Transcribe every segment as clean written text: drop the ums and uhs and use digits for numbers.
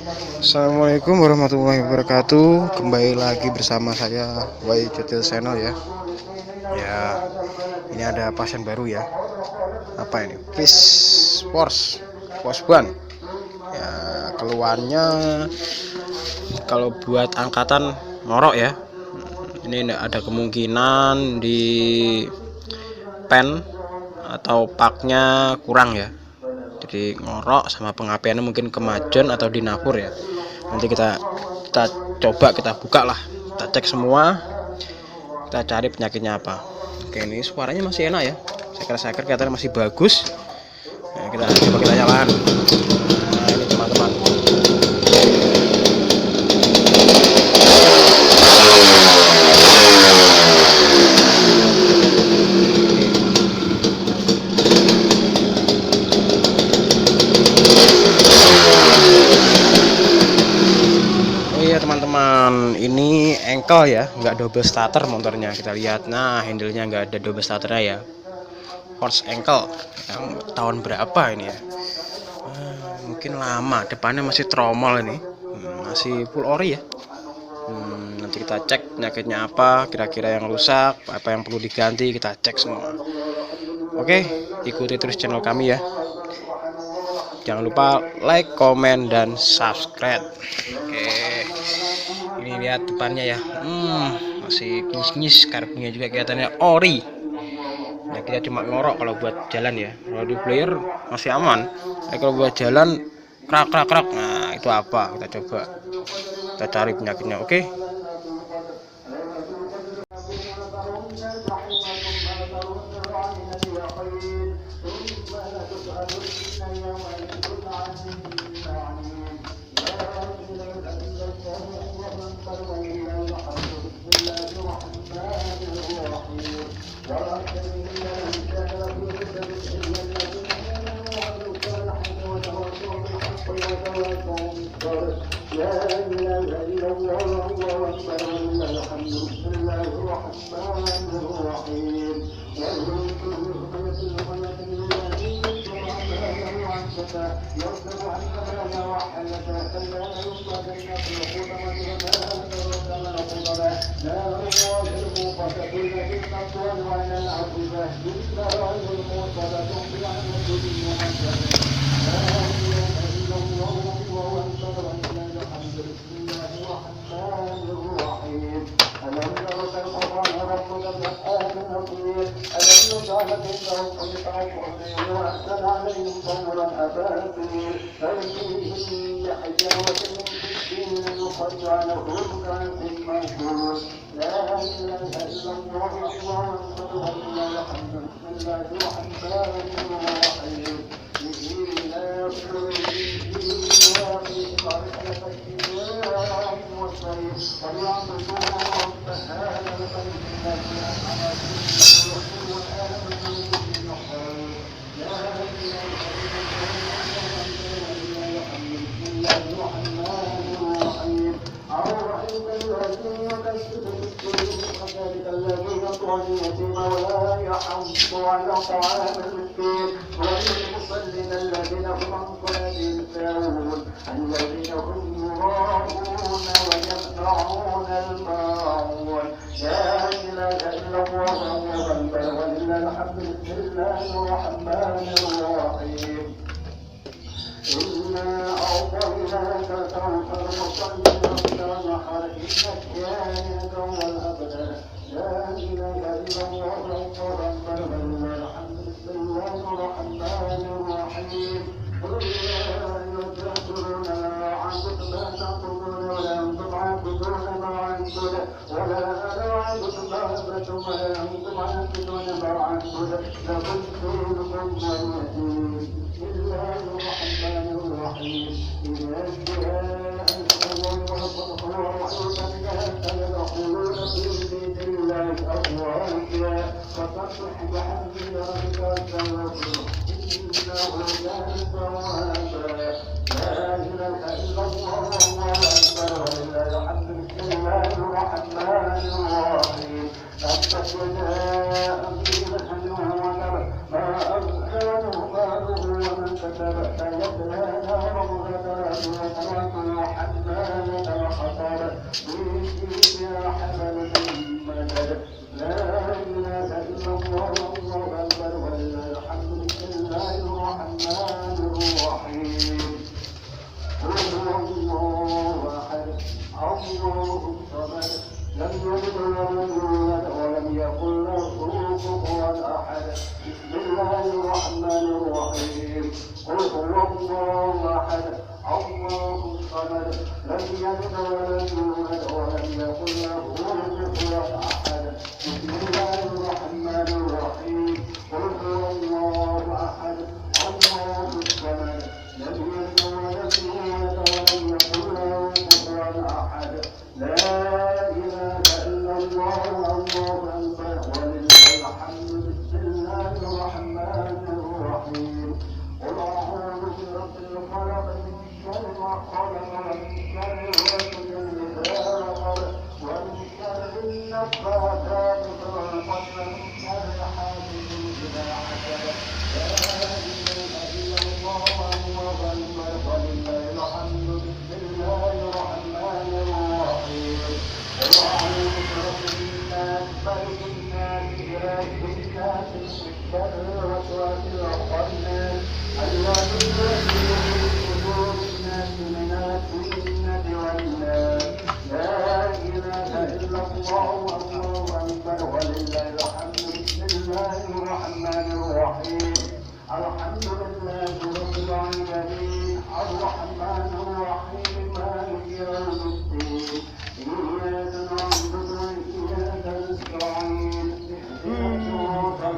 Assalamualaikum warahmatullahi wabarakatuh. Kembali lagi bersama saya Wai Cetil Channel ya. Ya, ini ada pasien baru ya. Apa ini? Fish Force One. Ya, keluarnya kalau buat angkatan ngorok ya. Ini ada kemungkinan di pen atau paknya kurang ya. Jadi ngorok sama pengapiannya mungkin kemajon atau dinapur ya. Nanti kita coba, kita buka lah, kita cek semua, kita cari penyakitnya apa. Oke, ini suaranya masih enak ya, saya kira kelihatan masih bagus. Nah, kita coba kita nyalakan. Nah, ini teman-teman. Teman-teman, ini engkel ya, nggak double starter motornya. Kita lihat, nah handle-nya nggak ada double starternya ya. Horse engkel yang tahun berapa ini ya? Mungkin lama, depannya masih tromol ini, masih full ori ya. Nanti kita cek penyakitnya apa, kira-kira yang rusak, apa yang perlu diganti, kita cek semua. Oke, ikuti terus channel kami ya. Jangan lupa like, komen, dan subscribe. Oke, ini lihat depannya ya, masih kinis-kinis, karbonnya juga kelihatannya ori. Nah, kita cuma ngorok kalau buat jalan ya. Kalau di player masih aman. Kalau buat jalan krak. Nah, itu apa? Kita coba. Kita cari penyakitnya. Oke.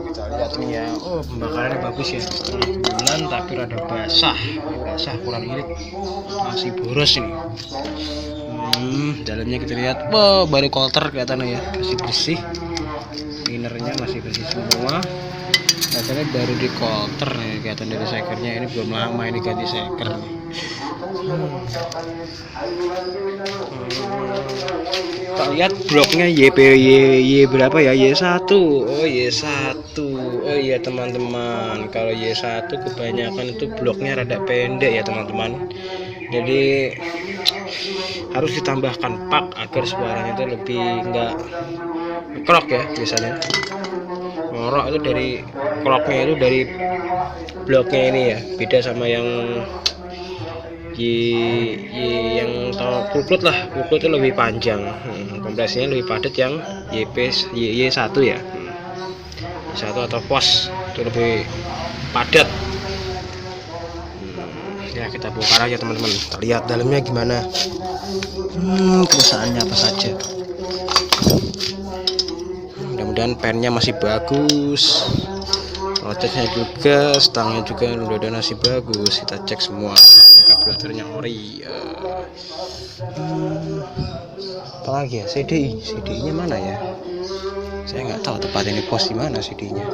Kita lihat nih ya, oh pembakarannya bagus ya, bulan tapi rada basah, kurang irit, masih boros ini. Dalamnya kita lihat, wow, baru kotor kelihatannya ya, masih bersih, innernya masih bersih semua. Kelihatannya baru di coulter nih, kelihatan dari sekernya ini belum lama ini ganti seker nih. Kita lihat bloknya Y berapa ya, Y1. Oh Y1, oh iya teman-teman, kalau Y1 kebanyakan itu bloknya rada pendek ya teman-teman, jadi harus ditambahkan pak agar suaranya itu lebih enggak krok ya. Biasanya ngorok itu dari kroknya itu dari bloknya ini ya, beda sama yang yang kulkut lah, kulkut itu lebih panjang, kompresinya lebih padat yang Y1 ya, Y1 atau pos itu lebih padat. Ya kita bongkar aja teman-teman, kita lihat dalamnya gimana, kerusakannya apa saja. Mudah-mudahan pennya masih bagus, rotenya juga, stangnya juga udah masih bagus. Kita cek semua, ini karburatornya ori. Apalagi ya, CDI nya mana ya, saya nggak tahu tepat ini pos di mana CD-nya.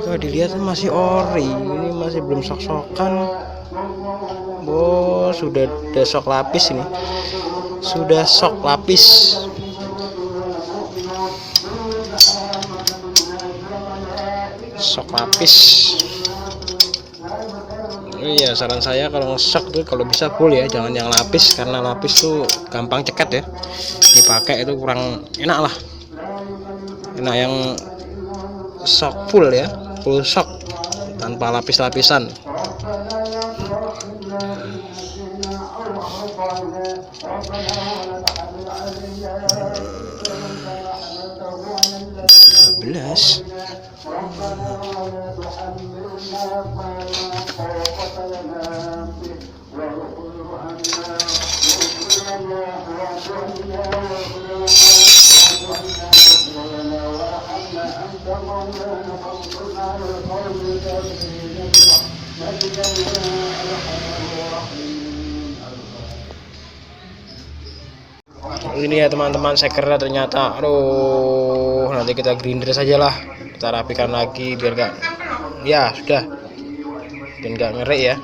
Kalau dilihat masih ori, ini masih belum sok-sokan. Sudah ada sok lapis ini, sudah sok lapis. Sok lapis. Iya, saran saya kalau sok tuh kalau bisa full ya, jangan yang lapis, karena lapis tuh gampang cekat ya, dipakai itu kurang enak lah. Enak yang sok full ya, full sok tanpa lapis-lapisan. Belas. Ini ya teman-teman, sekernya ternyata, aduh, nanti kita grinder saja lah, kita rapikan lagi biar gak, ya sudah, dan gak ngerik ya.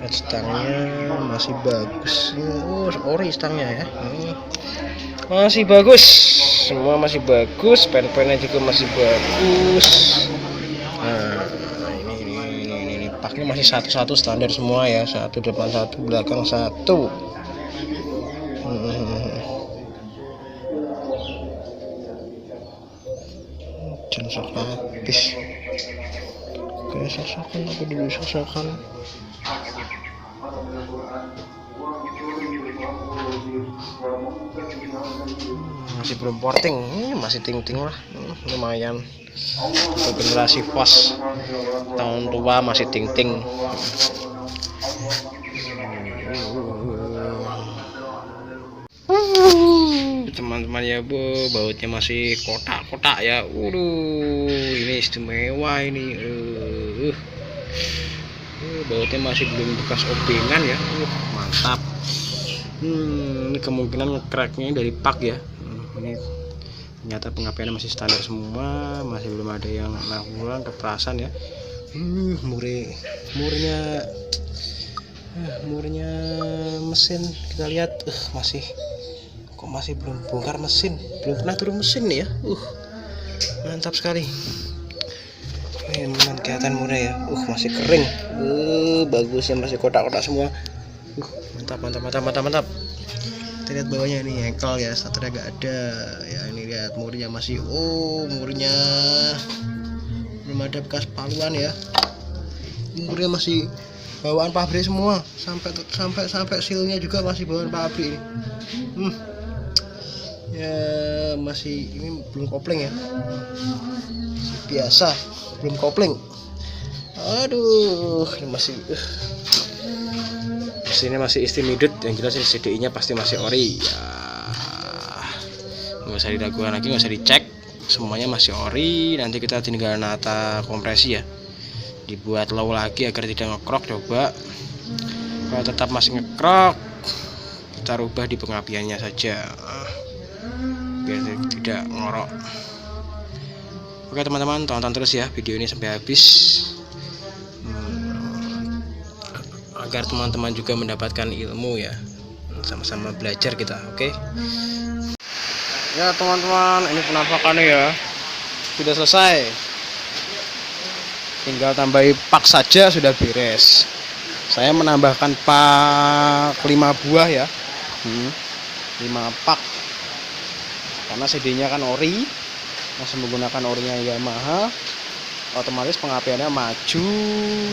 Stangnya masih bagus, ori stangnya ya, masih bagus, semua masih bagus, pen-pennya juga masih bagus. Nah ini paknya masih satu-satu standar semua ya, satu depan satu belakang satu. Jangan sok habis. Kayak sok-sokan aku dulu sok-sokan. Masih belum porting, masih ting-ting lah, lumayan. Untuk generasi pos tahun tua masih ting-ting. Teman-teman ya bu, bautnya masih kotak-kotak ya. Ini istimewa ini. Bautnya masih belum bekas obengan ya. Mantap. Ini kemungkinan ngekraknya dari pak ya. Ini ternyata pengapiannya masih standar semua, masih belum ada yang nakulan keperasan ya. Murnya mesin kita lihat masih belum bongkar mesin, belum pernah turun mesin nih ya. Mantap sekali. Ini kelihatan murnya ya. Masih kering. Bagus ya, masih kotak-kotak semua. Mantap. Kita lihat bawahnya ini engkel ya, starternya gak ada ya. Ini lihat murnya masih murnya belum ada bekas paluan ya. Murnya masih bawaan pabrik semua, sampai sealnya juga masih bawaan pabrik ini. Ya masih ini belum kopling ya, biasa belum kopling. Ini masih mesinnya masih istimidut, yang jelas CDI nya pasti masih ori ya, nggak usah diragukan lagi, nggak usah dicek, semuanya masih ori. Nanti kita tinggal nata kompresi ya, dibuat low lagi agar tidak ngekrok. Coba kalau tetap masih ngekrok, kita rubah di pengapiannya saja biar tidak ngorok. Oke teman-teman, tonton terus ya video ini sampai habis, agar teman-teman juga mendapatkan ilmu ya, sama-sama belajar kita. Oke ya teman-teman, ini penampakannya ya sudah selesai, tinggal tambahi pak saja sudah beres. Saya menambahkan pak 5 buah ya, 5 pak, karena CD-nya kan ori, masih menggunakan orinya Yamaha, otomatis pengapiannya maju.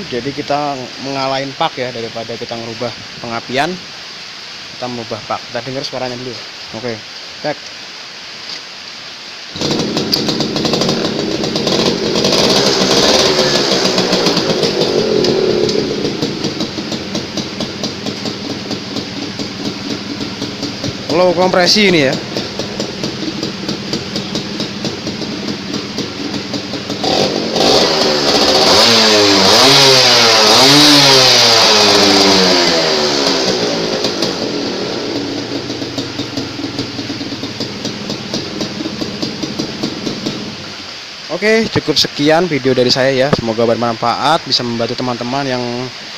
Jadi kita mengalahin pak ya, daripada kita ngerubah pengapian, kita merubah pak. Kita dengar suaranya dulu. Oke, cek. Low kompresi ini ya. Oke, cukup sekian video dari saya ya. Semoga bermanfaat, bisa membantu teman-teman yang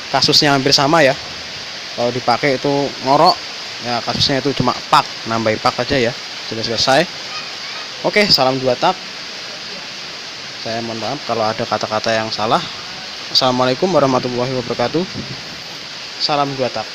kasusnya hampir sama ya. Kalau dipakai itu ngorok, ya kasusnya itu cuma pak, nambahin pak aja ya. Sudah selesai. Oke, salam 2 tak. Saya mohon maaf kalau ada kata-kata yang salah. Assalamualaikum warahmatullahi wabarakatuh. Salam 2 tak.